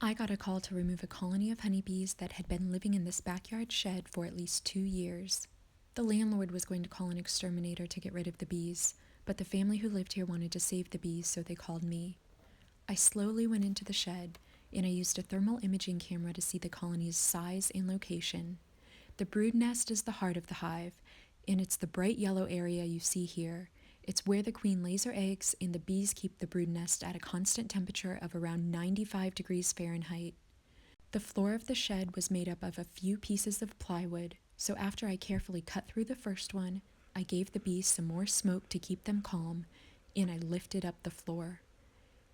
I got a call to remove a colony of honeybees that had been living in this backyard shed for at least 2 years. The landlord was going to call an exterminator to get rid of the bees, but the family who lived here wanted to save the bees, so they called me. I slowly went into the shed, and I used a thermal imaging camera to see the colony's size and location. The brood nest is the heart of the hive, and it's the bright yellow area you see here. It's where the queen lays her eggs, and the bees keep the brood nest at a constant temperature of around 95 degrees Fahrenheit. The floor of the shed was made up of a few pieces of plywood, so after I carefully cut through the first one, I gave the bees some more smoke to keep them calm, and I lifted up the floor.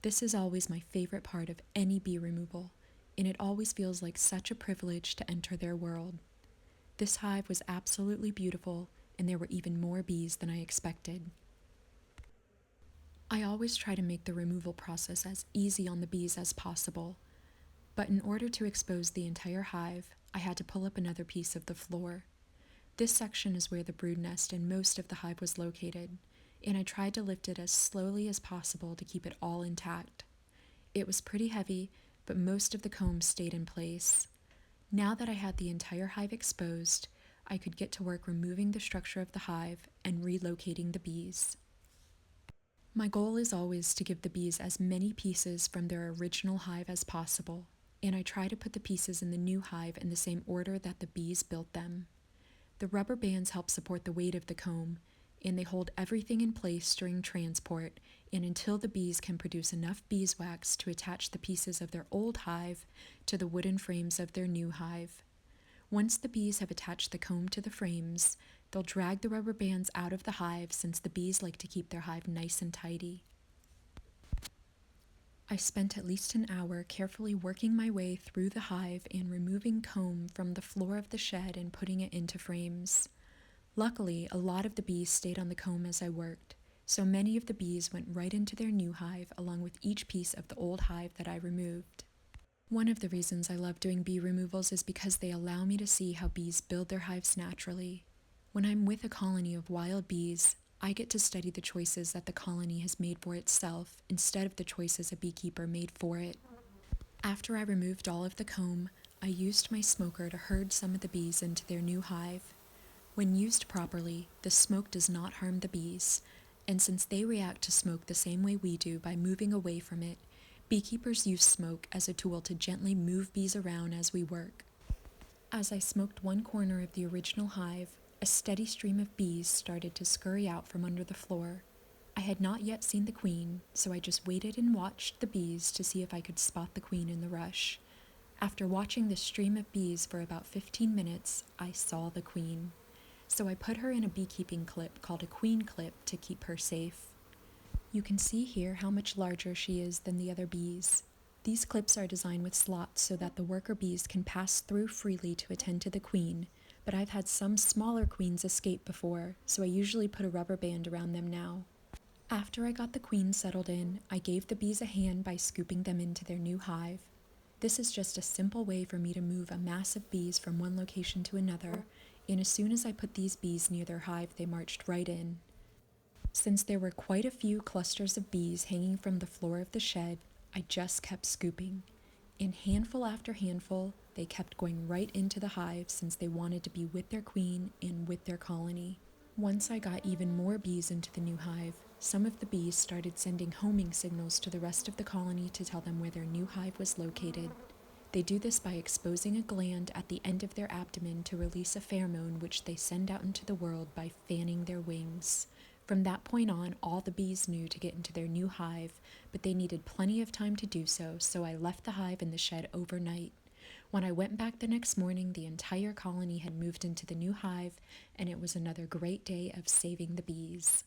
This is always my favorite part of any bee removal, and it always feels like such a privilege to enter their world. This hive was absolutely beautiful, and there were even more bees than I expected. I always try to make the removal process as easy on the bees as possible, but in order to expose the entire hive, I had to pull up another piece of the floor. This section is where the brood nest and most of the hive was located, and I tried to lift it as slowly as possible to keep it all intact. It was pretty heavy, but most of the comb stayed in place. Now that I had the entire hive exposed, I could get to work removing the structure of the hive and relocating the bees. My goal is always to give the bees as many pieces from their original hive as possible, and I try to put the pieces in the new hive in the same order that the bees built them. The rubber bands help support the weight of the comb, and they hold everything in place during transport and until the bees can produce enough beeswax to attach the pieces of their old hive to the wooden frames of their new hive. Once the bees have attached the comb to the frames, they'll drag the rubber bands out of the hive since the bees like to keep their hive nice and tidy. I spent at least an hour carefully working my way through the hive and removing comb from the floor of the shed and putting it into frames. Luckily, a lot of the bees stayed on the comb as I worked, so many of the bees went right into their new hive along with each piece of the old hive that I removed. One of the reasons I love doing bee removals is because they allow me to see how bees build their hives naturally. When I'm with a colony of wild bees, I get to study the choices that the colony has made for itself instead of the choices a beekeeper made for it. After I removed all of the comb, I used my smoker to herd some of the bees into their new hive. When used properly, the smoke does not harm the bees, and since they react to smoke the same way we do by moving away from it, beekeepers use smoke as a tool to gently move bees around as we work. As I smoked one corner of the original hive, a steady stream of bees started to scurry out from under the floor. I had not yet seen the queen, so I just waited and watched the bees to see if I could spot the queen in the rush. After watching the stream of bees for about 15 minutes, I saw the queen. So I put her in a beekeeping clip called a queen clip to keep her safe. You can see here how much larger she is than the other bees. These clips are designed with slots so that the worker bees can pass through freely to attend to the queen, but I've had some smaller queens escape before, so I usually put a rubber band around them now. After I got the queen settled in, I gave the bees a hand by scooping them into their new hive. This is just a simple way for me to move a mass of bees from one location to another, and as soon as I put these bees near their hive, they marched right in. Since there were quite a few clusters of bees hanging from the floor of the shed, I just kept scooping. And handful after handful, they kept going right into the hive since they wanted to be with their queen and with their colony. Once I got even more bees into the new hive, some of the bees started sending homing signals to the rest of the colony to tell them where their new hive was located. They do this by exposing a gland at the end of their abdomen to release a pheromone which they send out into the world by fanning their wings. From that point on, all the bees knew to get into their new hive, but they needed plenty of time to do so, so I left the hive in the shed overnight. When I went back the next morning, the entire colony had moved into the new hive, and it was another great day of saving the bees.